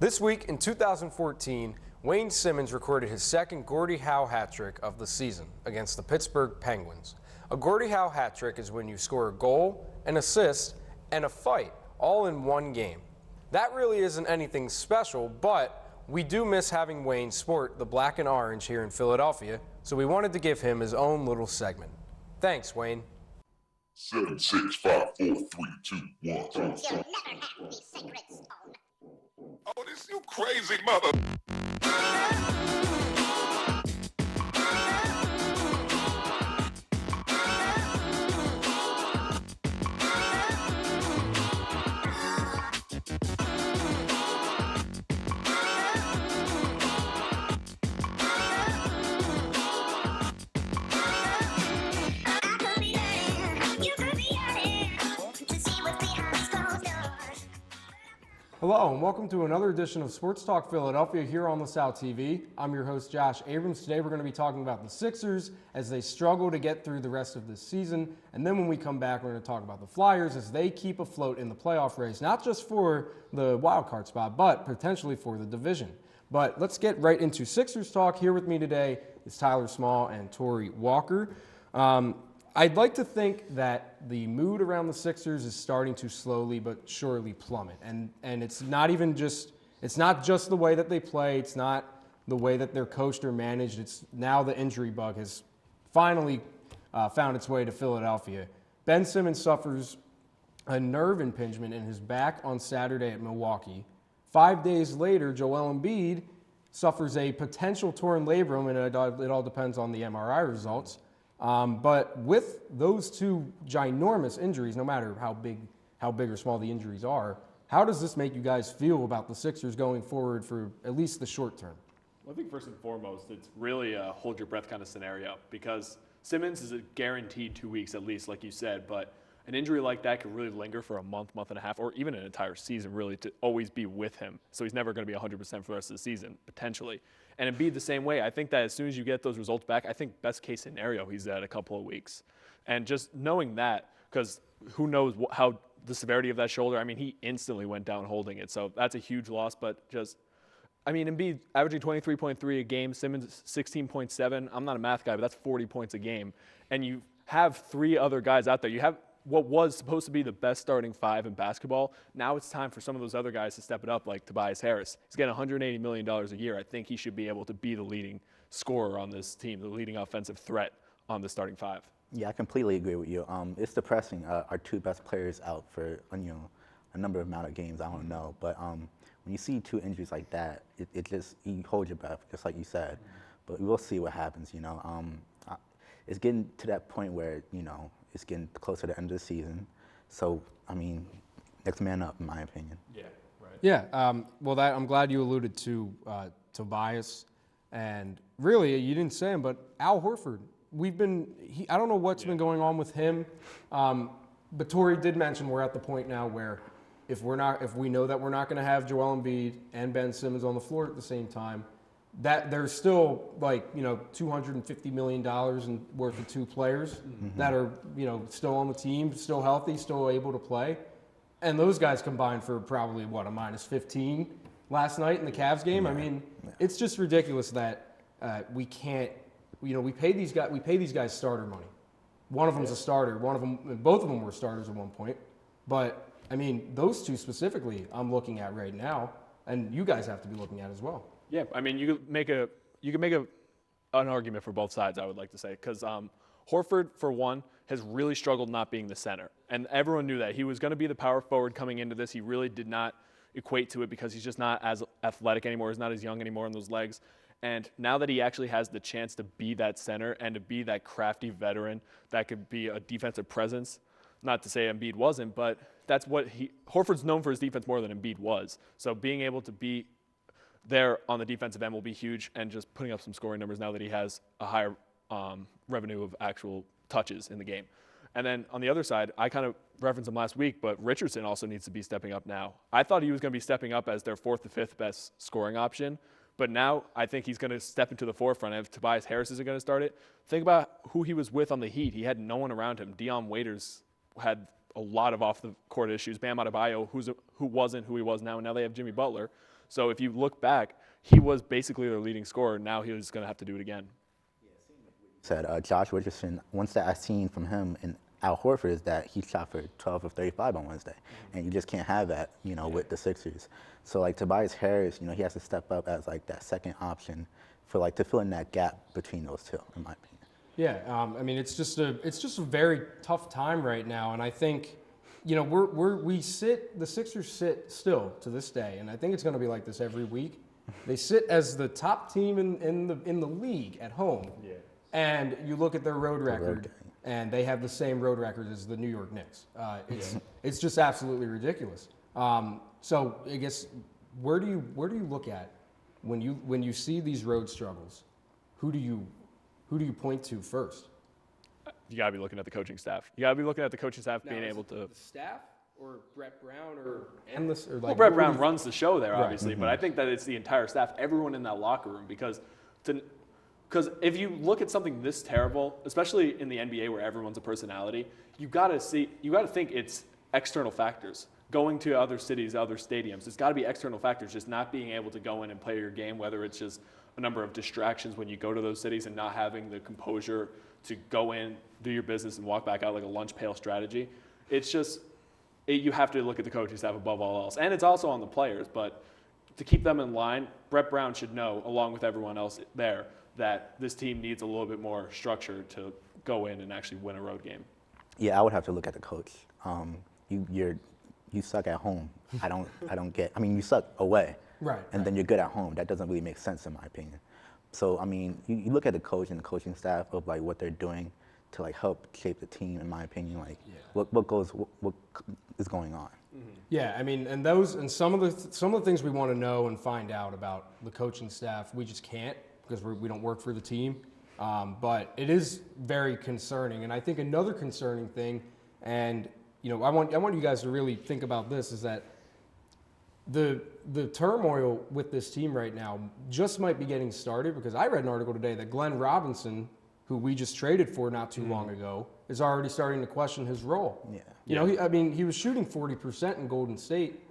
This week in 2014, Wayne Simmonds recorded his second Gordie Howe hat trick of the season against the Pittsburgh Penguins. A Gordie Howe hat trick is when you score a goal, an assist, and a fight all in one game. That really isn't anything special, but we do miss having Wayne sport the black and orange here in Philadelphia, so we wanted to give him his own little segment. Thanks, Wayne. 7, 6, 5, 4, 3, 2, 1. You'll never have the sacred stone. Oh, this you crazy mother. Hello and welcome to another edition of Sports Talk Philadelphia here on LaSalle TV. I'm your host Josh Abrams. Today we're going to be talking about the Sixers as they struggle to get through the rest of this season. And then when we come back, we're going to talk about the Flyers as they keep afloat in the playoff race, not just for the wild card spot, but potentially for the division. But let's get right into Sixers talk. Here with me today is Tyler Small and Tori Walker. I'd like to think that the mood around the Sixers is starting to slowly but surely plummet. And it's not just the way that they play. It's not the way that they're coached or managed. It's now the injury bug has finally found its way to Philadelphia. Ben Simmons suffers a nerve impingement in his back on Saturday at Milwaukee. 5 days later, Joel Embiid suffers a potential torn labrum, and it all depends on the MRI results. But with those two ginormous injuries, no matter how big or small the injuries are, how does this make you guys feel about the Sixers going forward for at least the short term? Well, I think first and foremost, it's really a hold your breath kind of scenario because Simmons is a guaranteed 2 weeks at least, like you said, but an injury like that could really linger for a month, month and a half, or even an entire season really to always be with him. So he's never going to be 100% for the rest of the season, potentially. And Embiid the same way. I think that as soon as you get those results back, I think best case scenario, he's at a couple of weeks. And just knowing that, because who knows how the severity of that shoulder, I mean, he instantly went down holding it. So that's a huge loss, but just, I mean, Embiid averaging 23.3 a game, Simmons 16.7. I'm not a math guy, but that's 40 points a game. And you have three other guys out there. You have what was supposed to be the best starting five in basketball. Now it's time for some of those other guys to step it up, like Tobias Harris. He's getting $180 million a year. I think he should be able to be the leading scorer on this team, the leading offensive threat on the starting five. Yeah, I completely agree with you. It's depressing. Our two best players out for a number amount of games. I don't know, but when you see two injuries like that, it just you hold your breath, just like you said. But we'll see what happens. It's getting to that point where it's getting closer to the end of the season. So, I mean, next man up, in my opinion. Yeah, right. Yeah, well, I'm glad you alluded to Tobias. And really, you didn't say him, but Al Horford. I don't know what's been going on with him. But Tori did mention we're at the point now where if we know that we're not going to have Joel Embiid and Ben Simmons on the floor at the same time, that there's still $250 million worth of two players that are still on the team, still healthy, still able to play, and those guys combined for probably a minus 15 last night in the Cavs game. I mean, it's just ridiculous that we can't. We pay these guys starter money. One of them's a starter. Both of them were starters at one point, but I mean those two specifically, I'm looking at right now, and you guys have to be looking at as well. Yeah, I mean, you could make an argument for both sides, I would like to say, because Horford, for one, has really struggled not being the center, and everyone knew that. He was going to be the power forward coming into this. He really did not equate to it because he's just not as athletic anymore. He's not as young anymore in those legs, and now that he actually has the chance to be that center and to be that crafty veteran that could be a defensive presence, not to say Embiid wasn't, but that's what Horford's known for his defense more than Embiid was. So being able to be there on the defensive end will be huge, and just putting up some scoring numbers now that he has a higher revenue of actual touches in the game. And then on the other side, I kind of referenced him last week, but Richardson also needs to be stepping up now. I thought he was going to be stepping up as their fourth to fifth best scoring option, but now I think he's going to step into the forefront. If Tobias Harris isn't going to start it, think about who he was with on the Heat. He had no one around him. Dion Waiters had a lot of off-the-court issues. Bam Adebayo, who wasn't who he was now, and now they have Jimmy Butler. So if you look back, he was basically their leading scorer. Now he was going to have to do it again. Said Josh Richardson, one stat I seen from him and Al Horford is that he shot for 12 of 35 on Wednesday, and you just can't have that, with the Sixers. So like Tobias Harris, he has to step up as like that second option for like to fill in that gap between those two, in my opinion. Yeah, I mean it's just a very tough time right now, and I think, the Sixers sit still to this day, and I think it's going to be like this every week. They sit as the top team in the league at home. Yeah. And you look at their road record, and they have the same road record as the New York Knicks. It's just absolutely ridiculous. So I guess where do you look at when you see these road struggles? Who do you point to first? You got to be looking at the coaching staff. You got to be looking at the coaching staff being able to. The staff or Brett Brown or endless or like. Well, Brett Brown runs the show there, obviously, but I think that it's the entire staff, everyone in that locker room, because if you look at something this terrible, especially in the NBA where everyone's a personality, you got to think it's external factors. Going to other cities, other stadiums, it's got to be external factors, just not being able to go in and play your game, whether it's just a number of distractions when you go to those cities and not having the composure to go in, do your business, and walk back out like a lunch pail strategy. It's just, you have to look at the coaching staff above all else. And it's also on the players, but to keep them in line, Brett Brown should know, along with everyone else there, that this team needs a little bit more structure to go in and actually win a road game. Yeah, I would have to look at the coach. You suck at home. I don't get. I mean, you suck away, right? And then you're good at home. That doesn't really make sense in my opinion. So I mean, you look at the coach and the coaching staff of like what they're doing to like help shape the team. In my opinion, like what is going on. Mm-hmm. Yeah, I mean, and some of the things we want to know and find out about the coaching staff, we just can't because we don't work for the team. But it is very concerning, and I think another concerning thing, and I want you guys to really think about this, is that the turmoil with this team right now just might be getting started, because I read an article today that Glenn Robinson, who we just traded for not too long ago, is already starting to question his role. Yeah. He was shooting 40% in Golden State,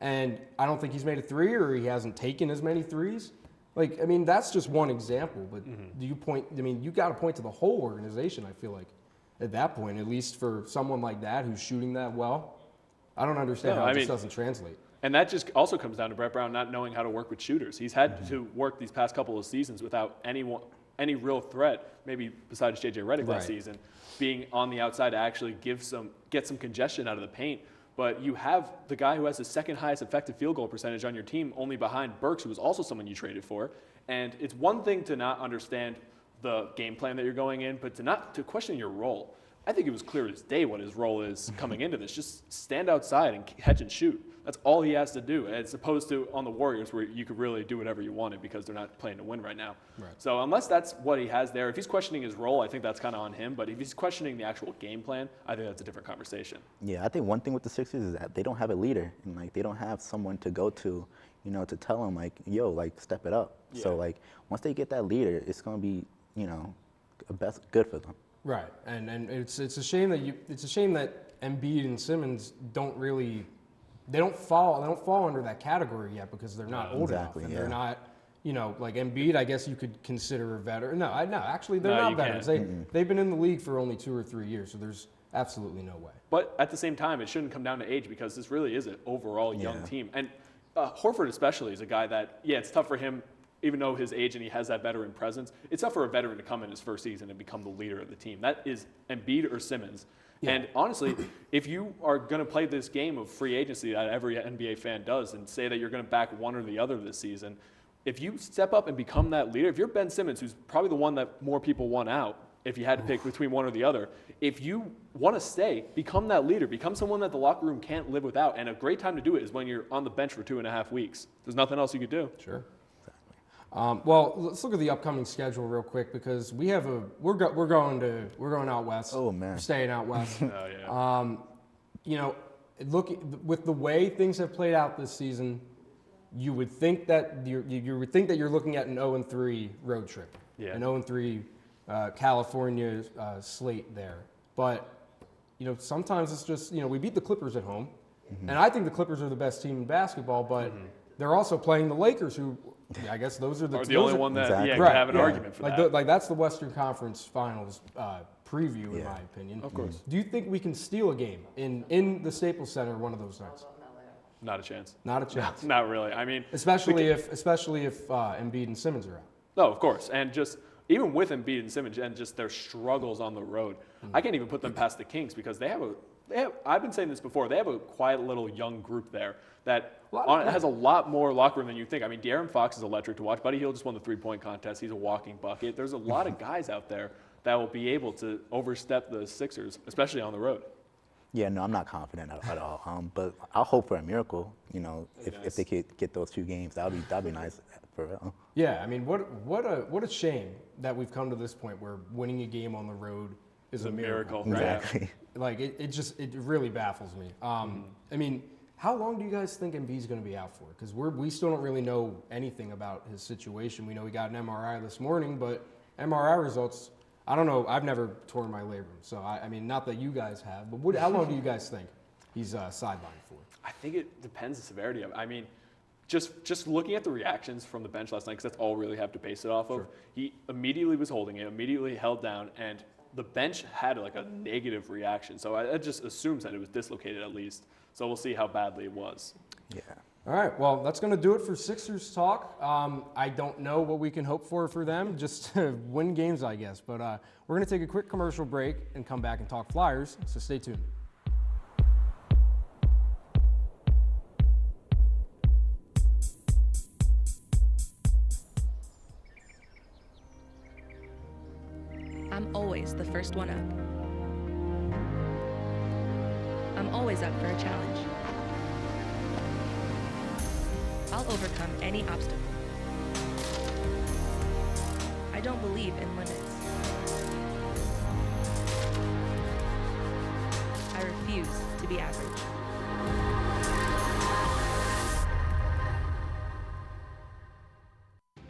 and I don't think he's made a three, or he hasn't taken as many threes. That's just one example, but you got to point to the whole organization, I feel like, at that point, at least for someone like that who's shooting that well. I don't understand how it just doesn't translate. And that just also comes down to Brett Brown not knowing how to work with shooters. He's had to work these past couple of seasons without any real threat, maybe besides J.J. Redick last season, being on the outside to actually get some congestion out of the paint. But you have the guy who has the second highest effective field goal percentage on your team, only behind Burks, who was also someone you traded for. And it's one thing to not understand the game plan that you're going in, but to question your role. I think it was clear as day what his role is coming into this. Just stand outside and catch and shoot. That's all he has to do, as opposed to on the Warriors where you could really do whatever you wanted because they're not playing to win right now. Right. So unless that's what he has there, if he's questioning his role, I think that's kind of on him. But if he's questioning the actual game plan, I think that's a different conversation. Yeah, I think one thing with the Sixers is that they don't have a leader, and they don't have someone to go to, to tell them yo, step it up. Yeah. So once they get that leader, it's going to be, good for them. Right, and it's a shame that Embiid and Simmons don't fall under that category yet because they're not old enough, and they're not, like Embiid. I guess you could consider a veteran. No, actually they're not veterans. They've been in the league for only 2 or 3 years, so there's absolutely no way. But at the same time, it shouldn't come down to age because this really is an overall young team, and Horford especially is a guy that it's tough for him. Even though his age and he has that veteran presence, it's tough for a veteran to come in his first season and become the leader of the team. That is Embiid or Simmons. Yeah. And honestly, if you are going to play this game of free agency that every NBA fan does and say that you're going to back one or the other this season, if you step up and become that leader, if you're Ben Simmons, who's probably the one that more people want out, if you had to pick between one or the other, if you want to stay, become that leader, become someone that the locker room can't live without. And a great time to do it is when you're on the bench for 2.5 weeks. There's nothing else you could do. Sure. Well, let's look at the upcoming schedule real quick because we're going out west. Oh man, we're staying out west. Oh yeah. With the way things have played out this season, you would think that you're looking at an 0-3 road trip, an 0-3 California slate there. But sometimes it's just we beat the Clippers at home, and I think the Clippers are the best team in basketball, but. they're also playing the Lakers, who I guess those are Or the those only are- one that Exactly. could have an argument for like that. like that's the Western Conference Finals preview, in my opinion. Of course. Do you think we can steal a game in the Staples Center one of those nights? Not a chance. Not a chance. Not really. I mean, Especially if Embiid and Simmons are out. no, of course. And just even with Embiid and Simmons and just their struggles on the road, I can't even put them past the Kings because they have I've been saying this before, they have a quiet little young group there that has a lot more locker room than you think. I mean, De'Aaron Fox is electric to watch. Buddy Hield just won the three-point contest. He's a walking bucket. There's a lot of guys out there that will be able to overstep the Sixers, especially on the road. Yeah, no, I'm not confident at all. But I'll hope for a miracle. You know, if they could get those 2 games, that'd be nice for real. Yeah, I mean, what a shame that we've come to this point where winning a game on the road is a miracle. Right? Exactly. Like it really baffles me. I mean, how long do you guys think Embiid's going to be out for? Because we still don't really know anything about his situation. We know he got an MRI this morning, but MRI results, I don't know. I've never torn my labrum, so I mean, not that you guys have, but how long do you guys think he's sidelined for? I think it depends the severity of it. I mean, just looking at the reactions from the bench last night, because that's all we really have to base it off of. He immediately was holding it, immediately held down, and the bench had like a negative reaction. So I just assumes that it was dislocated at least. So we'll see how badly it was. Yeah. All right, well, that's going to do it for Sixers talk. I don't know what we can hope for them, just to win games, I guess. But we're going to take a quick commercial break and come back and talk Flyers, so stay tuned. I'm always the first one up. I'm always up for a challenge. I'll overcome any obstacle. I don't believe in limits. I refuse to be average.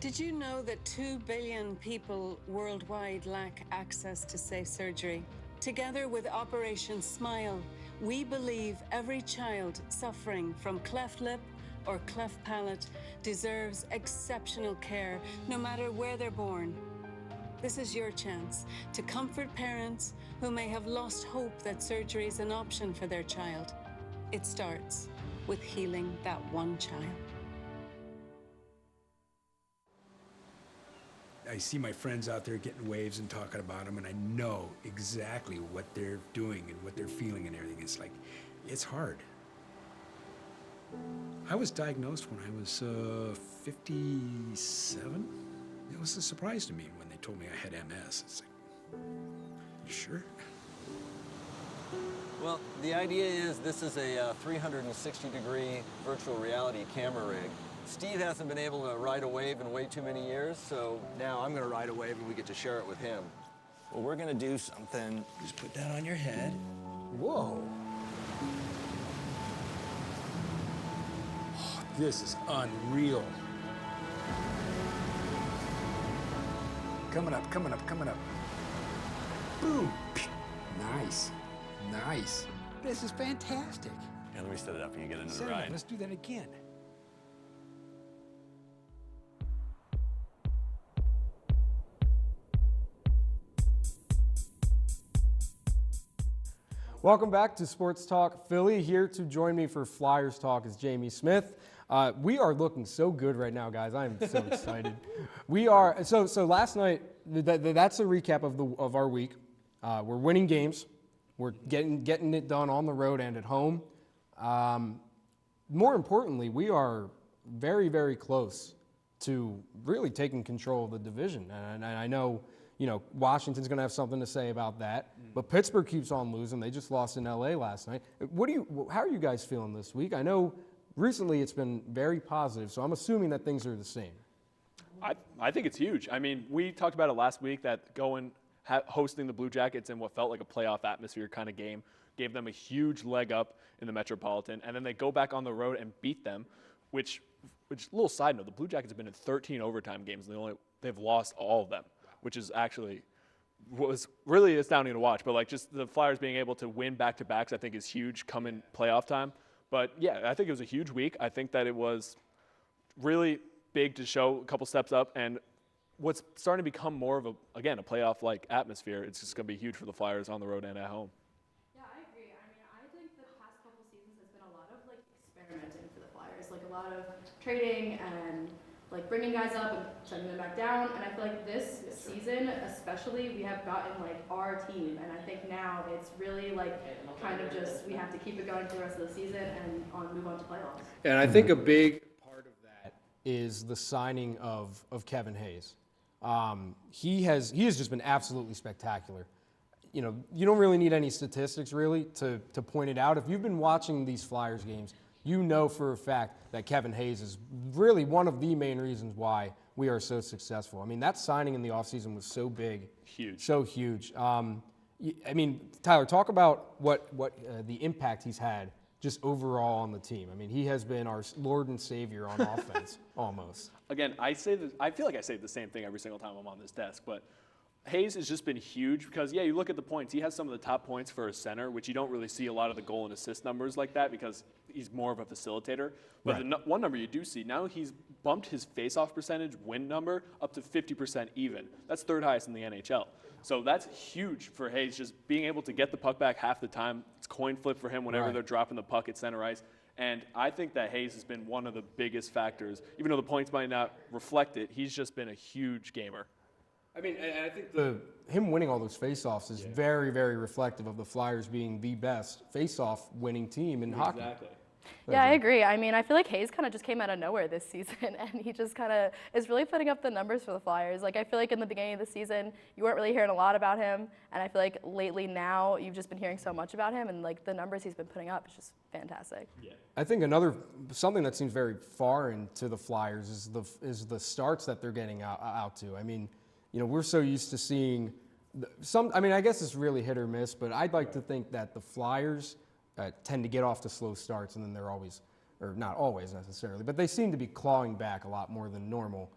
Did you know that 2 billion people worldwide lack access to safe surgery? Together with Operation Smile, we believe every child suffering from cleft lip or cleft palate deserves exceptional care, no matter where they're born. This is your chance to comfort parents who may have lost hope that surgery is an option for their child. It starts with healing that one child. I see my friends out there getting waves and talking about them, and I know exactly what they're doing and what they're feeling and everything. It's like, it's hard. I was diagnosed when I was 57. It was a surprise to me when they told me I had MS. It's like, you sure? Well, the idea is this is a 360-degree virtual reality camera rig. Steve hasn't been able to ride a wave in way too many years, so now I'm going to ride a wave and we get to share it with him. Well, we're going to do something. Just put that on your head. Whoa. Oh, this is unreal. Coming up, coming up, coming up. Boom. Nice. Nice. This is fantastic. Yeah, let me set it up and you get into Set the it up. ride. Let's do that again. Welcome back to Sports Talk Philly. Here to join me for Flyers Talk is Jamie Smith. We are looking so good right now, guys. I am so excited. We are so last night. That's a recap of our week. We're winning games. We're getting it done on the road and at home. More importantly, we are very, very close to really taking control of the division. And I know, Washington's going to have something to say about that. But Pittsburgh keeps on losing. They just lost in LA last night. How are you guys feeling this week? I know recently it's been very positive, so I'm assuming that things are the same. I think it's huge. I mean, we talked about it last week that hosting the Blue Jackets in what felt like a playoff atmosphere kind of game gave them a huge leg up in the Metropolitan, and then they go back on the road and beat them, which little side note, the Blue Jackets have been in 13 overtime games, and they've lost all of them, which is actually was really astounding to watch. But like just the Flyers being able to win back-to-backs, I think is huge come in playoff time. But yeah, I think it was a huge week. I think that it was really big to show a couple steps up, and what's starting to become more of a playoff-like atmosphere. It's just going to be huge for the Flyers on the road and at home. Yeah, I agree. I mean, I think the past couple seasons has been a lot of like experimenting for the Flyers, like a lot of trading and like bringing guys up and sending them back down. And I feel like this season, especially, we have gotten like our team, and I think now it's really like kind of just we have to keep it going for the rest of the season and move on to playoffs. And I think a big part of that is the signing of Kevin Hayes. He has just been absolutely spectacular. You know, you don't really need any statistics really to point it out. If you've been watching these Flyers games, you know for a fact that Kevin Hayes is really one of the main reasons why we are so successful. I mean, that signing in the offseason was so big. Huge. So huge. I mean, Tyler, talk about what the impact he's had just overall on the team. I mean, he has been our Lord and Savior on offense, almost. Again, I feel like I say the same thing every single time I'm on this desk, but Hayes has just been huge because, yeah, you look at the points. He has some of the top points for a center, which you don't really see a lot of the goal and assist numbers like that because he's more of a facilitator. But Right. the one number you do see, now he's bumped his face-off percentage win number up to 50% even. That's third highest in the NHL. So that's huge for Hayes, just being able to get the puck back half the time. It's coin flip for him whenever Right. they're dropping the puck at center ice. And I think that Hayes has been one of the biggest factors. Even though the points might not reflect it, he's just been a huge gamer. I mean, and I think him winning all those faceoffs is very, very reflective of the Flyers being the best faceoff winning team in hockey. Exactly. Yeah, I agree. I mean, I feel like Hayes kind of just came out of nowhere this season, and he just kind of is really putting up the numbers for the Flyers. Like, I feel like in the beginning of the season, you weren't really hearing a lot about him, and I feel like lately now you've just been hearing so much about him, and like the numbers he's been putting up is just fantastic. Yeah. I think something that seems very foreign to the Flyers is the starts that they're getting out to. I mean, you know, we're so used to seeing some. I mean, I guess it's really hit or miss, but I'd like to think that the Flyers tend to get off to slow starts, and then they're always, or not always necessarily, but they seem to be clawing back a lot more than normal.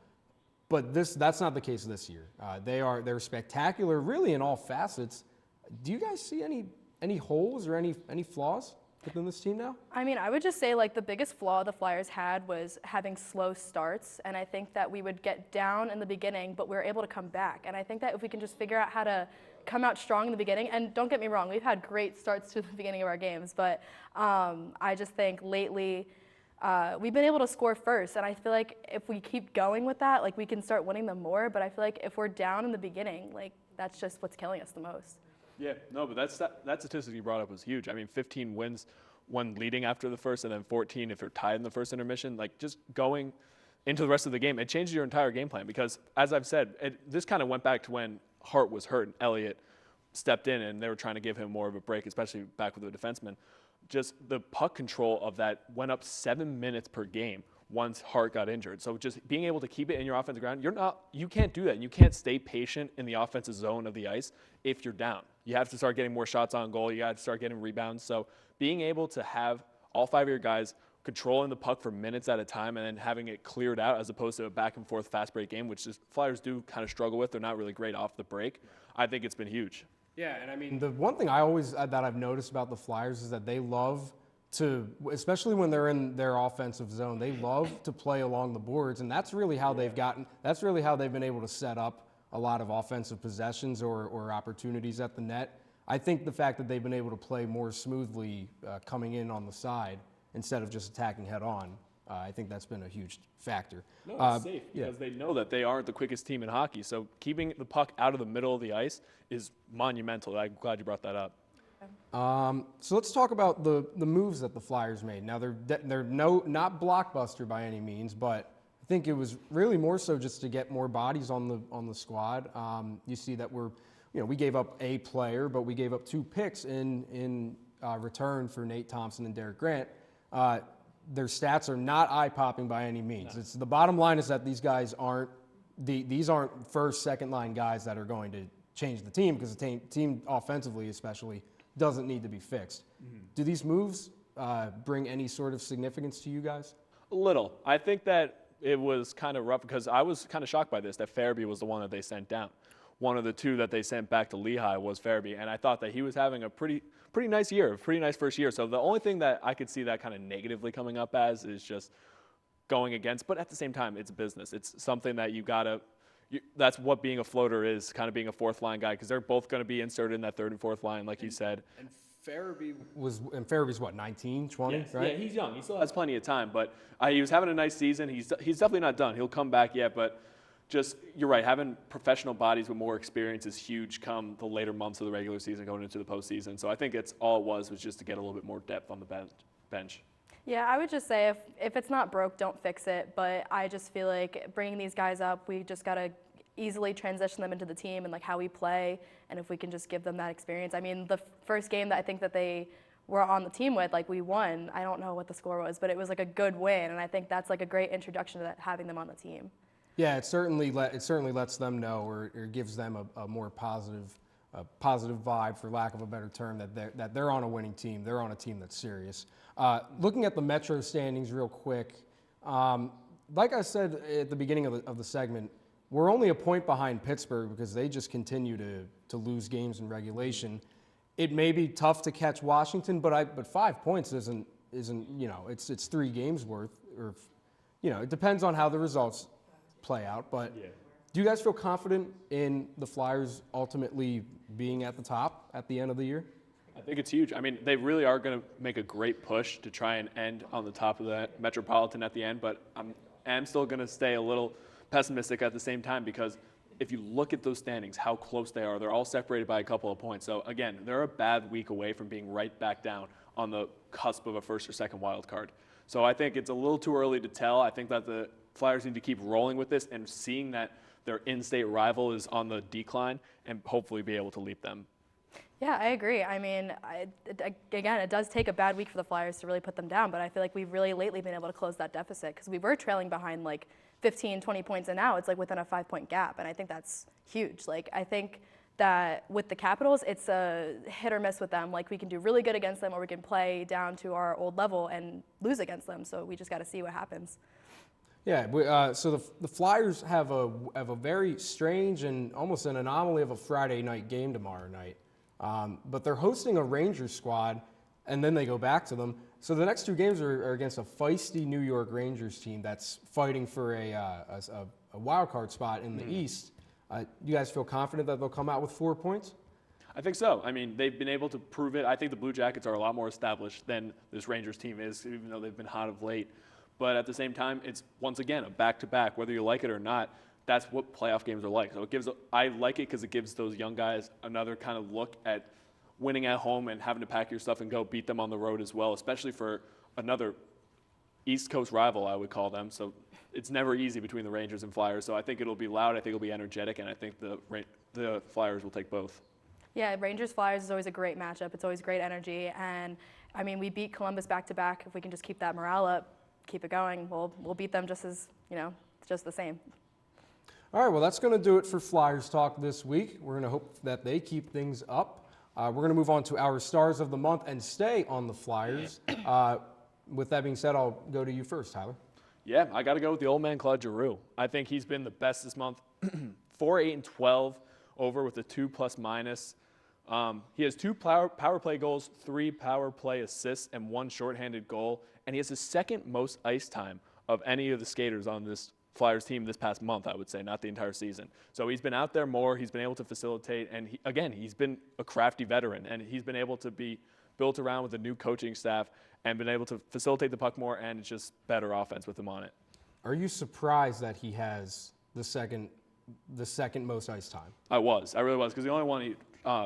But that's not the case this year. They're spectacular, really, in all facets. Do you guys see any holes or any flaws within this team now? I mean, I would just say like the biggest flaw the Flyers had was having slow starts, and I think that we would get down in the beginning, but we were able to come back. And I think that if we can just figure out how to come out strong in the beginning, and don't get me wrong, we've had great starts to the beginning of our games, but I just think lately we've been able to score first, and I feel like if we keep going with that, like we can start winning them more. But I feel like if we're down in the beginning, like that's just what's killing us the most. Yeah, no, but that statistic you brought up was huge. I mean, 15 wins, one leading after the first, and then 14 if you're tied in the first intermission. Like, just going into the rest of the game, it changes your entire game plan because, as I've said, this kind of went back to when Hart was hurt and Elliott stepped in and they were trying to give him more of a break, especially back with the defenseman. Just the puck control of that went up 7 minutes per game once Hart got injured. So just being able to keep it in your offensive ground, you can't do that. You can't stay patient in the offensive zone of the ice if you're down. You have to start getting more shots on goal. You got to start getting rebounds. So being able to have all five of your guys controlling the puck for minutes at a time and then having it cleared out as opposed to a back and forth fast break game, which Flyers do kind of struggle with. They're not really great off the break. I think it's been huge. Yeah, and I mean, the one thing that I've noticed about the Flyers is that they love to, especially when they're in their offensive zone, they love to play along the boards, and that's really how they've been able to set up a lot of offensive possessions or opportunities at the net. I think the fact that they've been able to play more smoothly coming in on the side instead of just attacking head on, I think that's been a huge factor. No, it's safe because they know that they aren't the quickest team in hockey. So keeping the puck out of the middle of the ice is monumental. I'm glad you brought that up. So let's talk about the moves that the Flyers made. Now they're not blockbuster by any means, but I think it was really more so just to get more bodies on the squad. You see that we gave up a player, but we gave up 2 picks in return for Nate Thompson and Derek Grant. Their stats are not eye-popping by any means. No. The bottom line is that these guys these aren't first, second line guys that are going to change the team because the team offensively especially doesn't need to be fixed. Mm-hmm. Do these moves bring any sort of significance to you guys? A little. I think that it was kind of rough because I was kind of shocked by this, that Farabee was the one that they sent down. One of the 2 that they sent back to Lehigh was Farabee, and I thought that he was having a pretty nice year, a pretty nice first year. So the only thing that I could see that kind of negatively coming up as is just going against. But at the same time, it's business. It's something that that's what being a floater is, kind of being a fourth line guy, because they're both going to be inserted in that third and fourth line, like you said. And Faraby's what, 19, 20, yes, right? Yeah, he's young. He still has plenty of time, but he was having a nice season. He's definitely not done. He'll come back yet, but just, you're right, having professional bodies with more experience is huge come the later months of the regular season going into the postseason. So I think it's all it was just to get a little bit more depth on the bench. Yeah, I would just say if it's not broke, don't fix it. But I just feel like bringing these guys up, we just got to easily transition them into the team and like how we play. And if we can just give them that experience. I mean, the first game that I think that they were on the team with, like we won. I don't know what the score was, but it was like a good win. And I think that's like a great introduction to having them on the team. Yeah, it certainly lets them know, or gives them a more positive vibe, for lack of a better term, that they're on a winning team. They're on a team that's serious. Looking at the Metro standings real quick, like I said at the beginning of the segment, we're only a point behind Pittsburgh because they just continue to lose games in regulation. It may be tough to catch Washington, but 5 points isn't it's 3 games worth, or it depends on how the results play out. But do you guys feel confident in the Flyers ultimately being at the top at the end of the year? I think it's huge. I mean, they really are going to make a great push to try and end on the top of the Metropolitan at the end, but I'm still going to stay a little pessimistic at the same time, because if you look at those standings, how close they are, they're all separated by a couple of points. So again, they're a bad week away from being right back down on the cusp of a first or second wild card. So I think it's a little too early to tell. I think that the Flyers need to keep rolling with this and seeing that their in-state rival is on the decline and hopefully be able to leap them. Yeah, I agree. I mean, again, it does take a bad week for the Flyers to really put them down, but I feel like we've really lately been able to close that deficit, because we were trailing behind like 15, 20 points, and now it's like within a 5-point gap, and I think that's huge. Like, I think that with the Capitals, it's a hit or miss with them. Like, we can do really good against them, or we can play down to our old level and lose against them, so we just got to see what happens. Yeah, so the Flyers have a very strange and almost an anomaly of a Friday night game tomorrow night. But they're hosting a Rangers squad, and then they go back to them. So the next 2 games are against a feisty New York Rangers team that's fighting for a wild card spot in the East. You guys feel confident that they'll come out with 4 points? I think so. I mean, they've been able to prove it. I think the Blue Jackets are a lot more established than this Rangers team is, even though they've been hot of late. But at the same time, it's, once again, a back-to-back. Whether you like it or not, that's what playoff games are like. So I like it because it gives those young guys another kind of look at winning at home and having to pack your stuff and go beat them on the road as well, especially for another East Coast rival, I would call them. So it's never easy between the Rangers and Flyers. So I think it'll be loud, I think it'll be energetic, and I think the Flyers will take both. Yeah, Rangers-Flyers is always a great matchup. It's always great energy. And, I mean, we beat Columbus back-to-back. If we can just keep that morale up, keep it going, we'll beat them just as, just the same. All right, well, that's going to do it for Flyers Talk this week. We're going to hope that they keep things up. We're going to move on to our Stars of the Month and stay on the Flyers. With that being said, I'll go to you first, Tyler. Yeah, I got to go with the old man, Claude Giroux. I think he's been the best this month. 4-8-12 over with a 2+-. He has 2 power play goals, 3 power play assists, and 1 shorthanded goal. And he has the second most ice time of any of the skaters on this Flyers team this past month, I would say, not the entire season. So he's been out there more. He's been able to facilitate. And, he's been a crafty veteran. And he's been able to be built around with a new coaching staff and been able to facilitate the puck more, and it's just better offense with him on it. Are you surprised that he has the second most ice time? I really was, because the only one he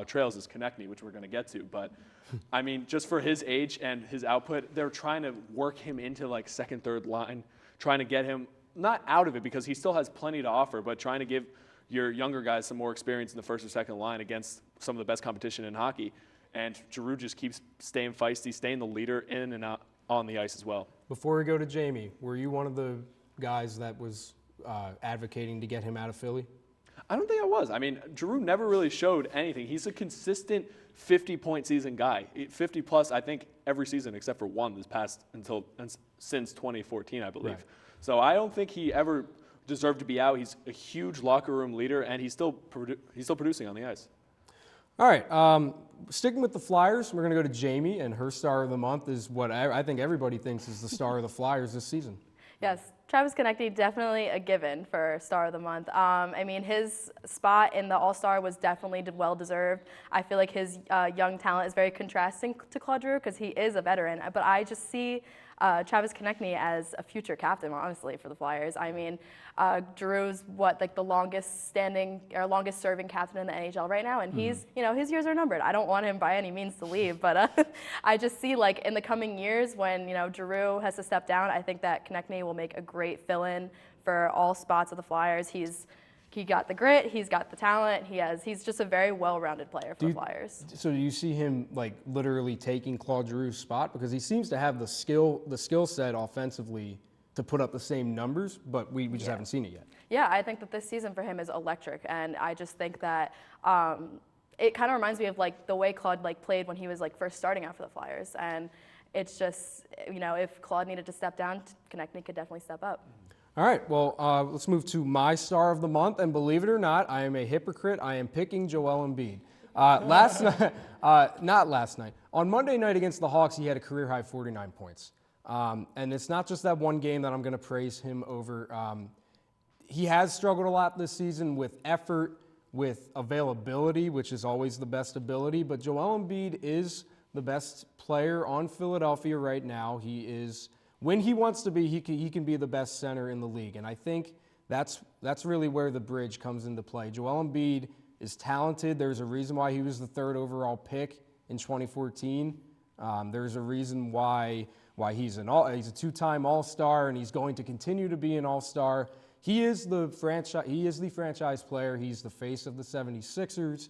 trails is Konechny, which we're going to get to. But, I mean, just for his age and his output, they're trying to work him into, like, second, third line, trying to get him not out of it because he still has plenty to offer, but trying to give your younger guys some more experience in the first or second line against some of the best competition in hockey. And Giroux just keeps staying feisty, staying the leader in and out on the ice as well. Before we go to Jamie, were you one of the guys that was advocating to get him out of Philly? I don't think I was. I mean, Giroux never really showed anything. He's a consistent 50-point season guy. 50-plus, I think, every season except for one since 2014, I believe. Right. So I don't think he ever deserved to be out. He's a huge locker room leader, and he's still producing on the ice. All right. Sticking with the Flyers, we're going to go to Jamie, and her Star of the Month is what I think everybody thinks is the star of the Flyers this season. Yes, Travis Konechny, definitely a given for Star of the Month. I mean, his spot in the All-Star was definitely well-deserved. I feel like his young talent is very contrasting to Claude Giroux because he is a veteran. But I just see Travis Konechny as a future captain, honestly, for the Flyers. I mean, Giroux's the longest standing or longest serving captain in the NHL right now, and he's, his years are numbered. I don't want him by any means to leave, but I just see in the coming years when Giroux has to step down, I think that Konechny will make a great fill-in for all spots of the Flyers. He got the grit, he's got the talent, he's just a very well-rounded player for the Flyers. So do you see him literally taking Claude Giroux' spot? Because he seems to have the skill set offensively to put up the same numbers, but we just haven't seen it yet. Yeah, I think that this season for him is electric, and I just think that it kind of reminds me of the way Claude played when he was first starting out for the Flyers, and it's just if Claude needed to step down, Konechny could definitely step up. All right, well, let's move to my Star of the Month, and believe it or not, I am a hypocrite. I am picking Joel Embiid. Last night, not last night, on Monday night against the Hawks, he had a career-high 49 points. And it's not just that one game that I'm going to praise him over. He has struggled a lot this season with effort, with availability, which is always the best ability, but Joel Embiid is the best player on Philadelphia right now. He is, when he wants to be, he can be the best center in the league. And I think that's really where the bridge comes into play. Joel Embiid is talented. There's a reason why he was the 3rd overall pick in 2014. There's a reason why he's a 2-time All-Star, and he's going to continue to be an All-Star. He is the franchise player. He's the face of the 76ers.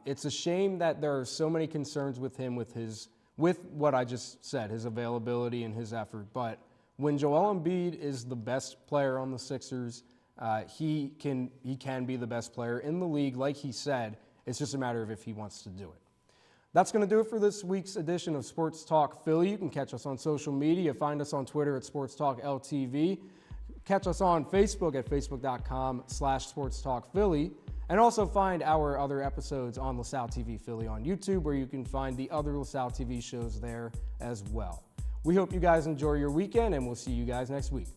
It's a shame that there are so many concerns with him with what I just said, his availability and his effort. But when Joel Embiid is the best player on the Sixers, he can be the best player in the league, like he said. It's just a matter of if he wants to do it. That's going to do it for this week's edition of Sports Talk Philly. You can catch us on social media. Find us on Twitter at SportsTalkLTV. Catch us on Facebook at facebook.com/SportsTalkPhilly. And also find our other episodes on LaSalle TV Philly on YouTube, where you can find the other LaSalle TV shows there as well. We hope you guys enjoy your weekend, and we'll see you guys next week.